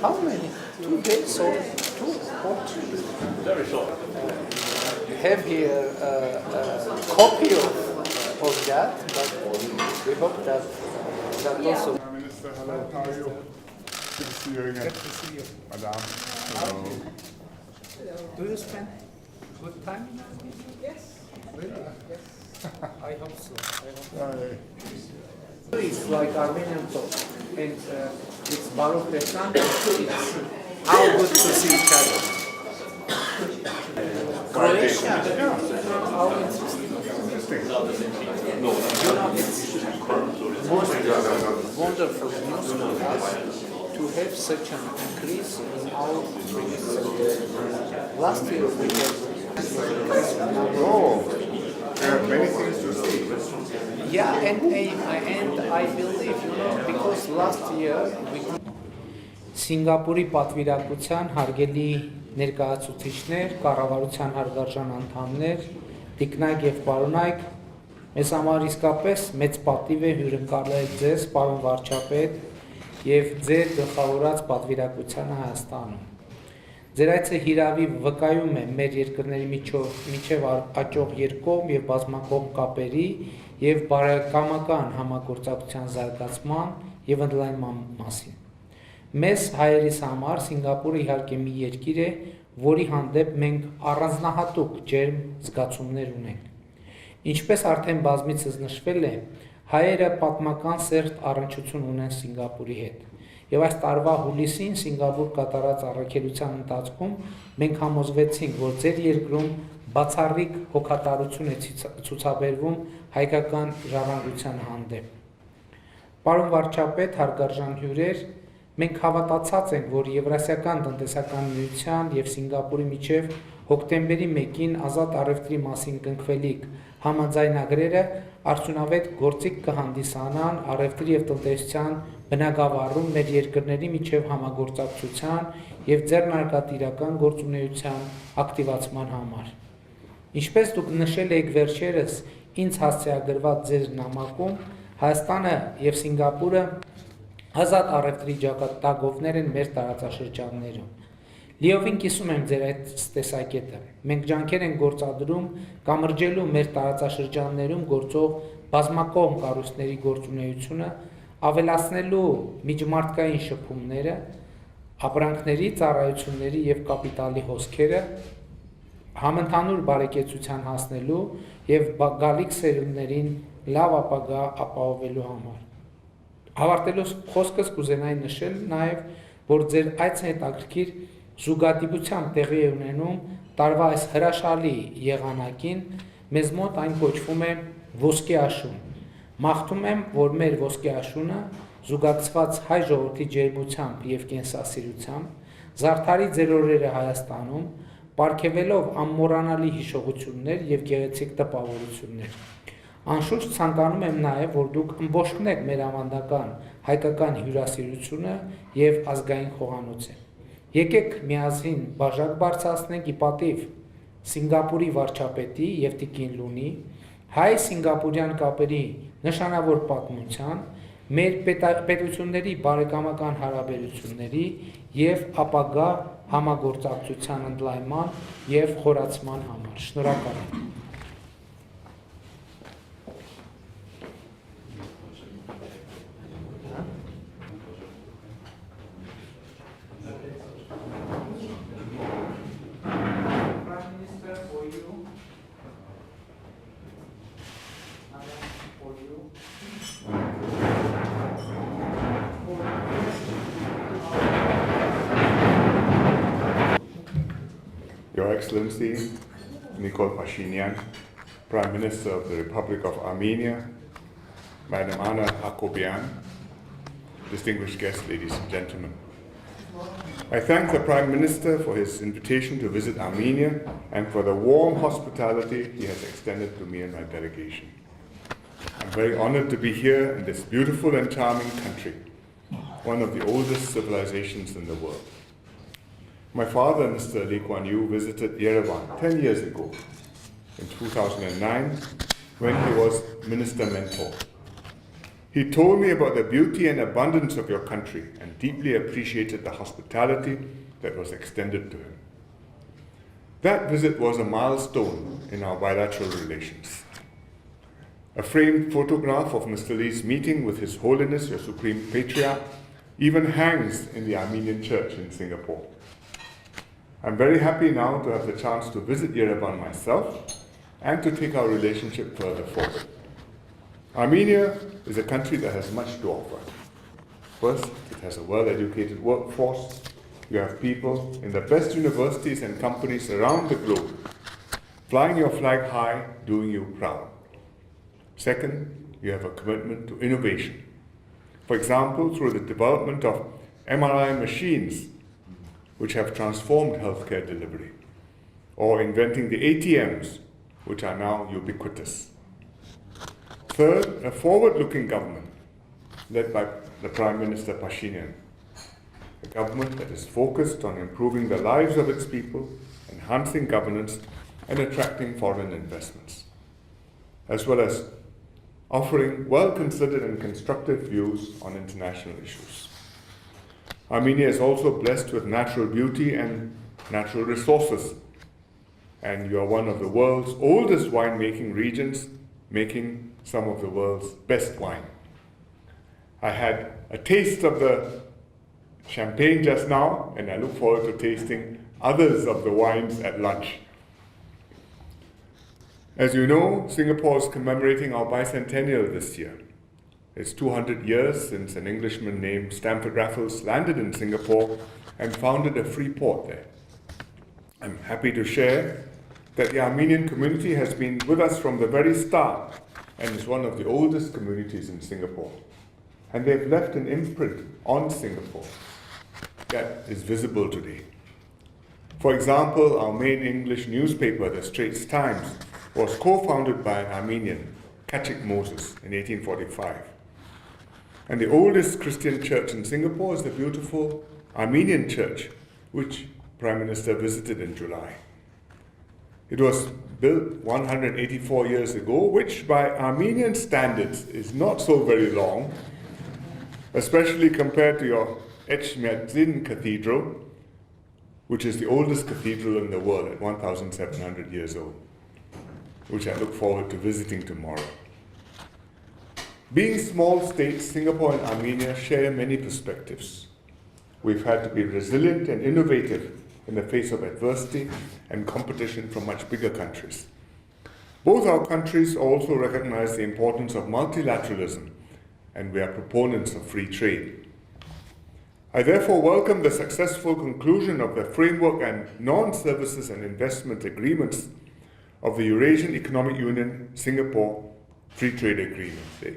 How many? 2 days or 2 or 3? Very short. Have here a copy of that, but we hope that also. Prime Minister, hello, how are you? Good to see you again. Good to see you. Madam. Hello. Do you spend good time? Yes. Really? Yes. I hope so. Hi. It's like Armenian talk, and it's Baruch Reshan. It's how good to see each other. Croatia. How interesting. You know, it's wonderful news for us to have such an increase in our last year we had. Oh, there are many things to see. Yeah, and I believe, you know, because last year we Սինգապուրի պատվիրակության հարգելի ներկայացուցիչներ, կառավարության հարգարժան անդամներ, տիկնայք եւ պարոնայք, մեզ համար իսկապես մեծ պատիվ է հյուրընկալել ձեզ, պարոն վարչապետ, եւ ձեր գլխավորած պատվիրակությանը Հայաստանում։ Ձեր այցը հիրավի վկայում է մեր երկրների միջև աճող երկկողմ եւ բազմակողմ կապերի եւ բարեկամական համագործակցության զարգացման եւ ընդլայնման մասին։ Մեզ հայերիս համար Սինգապուրը իհարկե մի երկիր է, որի հանդեպ մենք առանձնահատուկ ջերմ զգացումներ ունենք։ Ինչպես արդեն բազմիցս նշվել է, հայերը պատմական սերտ առնչություն ունեն Սինգապուրի հետ։ Եվ այս տարվա հուլիսին Սինգապուր կատարած առաքելության ընթացքում մենք համոզվեցինք, որ ձեր երկրում բացառիկ հոգատարություն է ցուցաբերվում հայկական ժառանգության հանդեպ։ Պարոն վարչապետ, հարգարժան հյուրեր, մենք հավատացած ենք, որ Եվրասիական տնտեսական միության եւ Սինգապուրի միջև հոկտեմբերի 1-ին ազատ առևտրի մասին կնքվելիք համաձայնագրերը արդյունավետ գործիք կհանդիսանան առևտրի եւ տնտեսության բնագավառում մեր երկրների միջև համագործակցության եւ ձեռնարկատիրական գործունեության ակտիվացման համար։ Ինչպես դուք նշել եք վերջերս ինձ հասցեագրված ձեր նամակում, Հայաստանը եւ Սինգապուրը ազատ առևտրի ջակատագովներ են մեր տարածաշրջաններում։ Լիովին կիսում եմ ձեր այդ տեսակետը։ Մենք ջանքեր ենք գործադրում կամրջելու մեր տարածաշրջաններում գործող բազմակողմ կառույցների գործունեությունը, ավելացնելու միջմարտկային շփումները, ապրանքների, ծառայությունների եւ կապիտալի հոսքերը, համընդհանուր բարեկեցության հասնելու եւ գալիք սերունդներին լավ ապագա ապահովելու համար։ Ավարտելով խոսքս կուզենայի նշել նաեւ, որ ձեր այցը հետաքրքիր զուգադիպությամբ տեղի է ունենում տարվա այս հրաշալի եղանակին, մեզ մոտ այն կոչվում է ոսկե աշուն։ Մաղթում եմ, որ մեր ոսկե աշունը զուգակցված հայ ժողովրդի ջերմությամբ եւ կենսասիրությամբ զարդարի ձեր օրերը Հայաստանում, պարգևելով անմոռանալի հիշողություններ եւ գեղեցիկ տպավորություններ։ Անշուշտ ցանկանում եմ նաեւ, որ դուք ըմբոշխնեք մեր ավանդական հայկական հյուրասիրությունը եւ ազգային խոհանոցը։ Եկեք միասին բաժակ բարձրացնենք ի պատիվ Սինգապուրի վարչապետի եւ տիկին Լունի, հայ-սինգապուրյան կապերի նշանավոր պատմության, մեր պետությունների բարեկամական հարաբերությունների եւ ապագա համագործակցության ընդլայնման եւ խորացման համար։ Շնորհակալ եմ։ Your Excellency, Nikol Phashinyan, Prime Minister of the Republic of Armenia, Madam Anna Hakobyan, distinguished guests, ladies and gentlemen. I thank the Prime Minister for his invitation to visit Armenia and for the warm hospitality he has extended to me and my delegation. I'm very honored to be here in this beautiful and charming country, one of the oldest civilizations in the world. My father, Mr. Lee Kuan Yew, visited Yerevan 10 years ago, in 2009, when he was Minister Mentor. He told me about the beauty and abundance of your country and deeply appreciated the hospitality that was extended to him. That visit was a milestone in our bilateral relations. A framed photograph of Mr. Lee's meeting with His Holiness, your Supreme Patriarch, even hangs in the Armenian Church in Singapore. I'm very happy now to have the chance to visit Yerevan myself and to take our relationship further forward. Armenia is a country that has much to offer. First, it has a well-educated workforce. You have people in the best universities and companies around the globe, flying your flag high, doing you proud. Second, you have a commitment to innovation. For example, through the development of MRI machines, which have transformed healthcare delivery, or inventing the ATMs, which are now ubiquitous. Third, a forward-looking government, led by the Prime Minister Phashinyan, a government that is focused on improving the lives of its people, enhancing governance, and attracting foreign investments, as well as offering well-considered and constructive views on international issues. Armenia is also blessed with natural beauty and natural resources, and you are one of the world's oldest winemaking regions, making some of the world's best wine. I had a taste of the champagne just now, and I look forward to tasting others of the wines at lunch. As you know, Singapore is commemorating our bicentennial this year. It's 200 years since an Englishman named Stamford Raffles landed in Singapore and founded a free port there. I'm happy to share that the Armenian community has been with us from the very start and is one of the oldest communities in Singapore. And they've left an imprint on Singapore that is visible today. For example, our main English newspaper, the Straits Times, was co-founded by an Armenian, Kachik Moses, in 1845. And the oldest Christian church in Singapore is the beautiful Armenian church, which Prime Minister visited in July. It was built 184 years ago, which by Armenian standards is not so very long, especially compared to your Echmiadzin Cathedral, which is the oldest cathedral in the world at 1,700 years old, which I look forward to visiting tomorrow. Being small states, Singapore and Armenia share many perspectives. We've had to be resilient and innovative in the face of adversity and competition from much bigger countries. Both our countries also recognize the importance of multilateralism, and we are proponents of free trade. I therefore welcome the successful conclusion of the framework and non-services and investment agreements of the Eurasian Economic Union Singapore Free Trade Agreement, the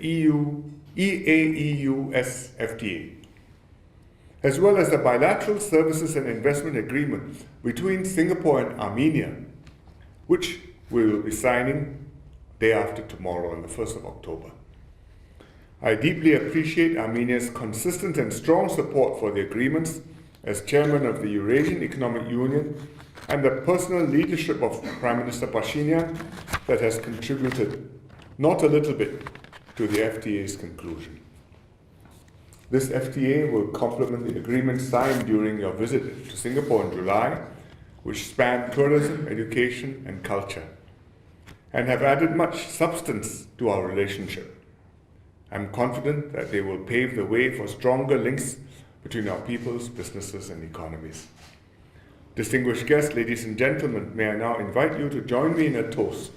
EAEUS FTA, as well as the bilateral services and investment agreement between Singapore and Armenia, which we will be signing day after tomorrow on the 1st of October. I deeply appreciate Armenia's consistent and strong support for the agreements as chairman of the Eurasian Economic Union and the personal leadership of Prime Minister Phashinyan that has contributed not a little bit to the FTA's conclusion. This FTA will complement the agreement signed during your visit to Singapore in July, which span tourism, education, and culture, and have added much substance to our relationship. I'm confident that they will pave the way for stronger links between our peoples, businesses, and economies. Distinguished guests, ladies and gentlemen, may I now invite you to join me in a toast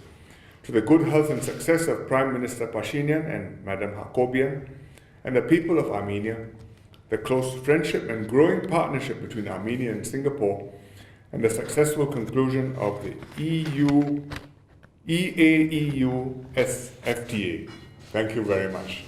to the good health and success of Prime Minister Phashinyan and Madam Hakobyan and the people of Armenia, the close friendship and growing partnership between Armenia and Singapore, and the successful conclusion of the EAEUS FTA. Thank you very much.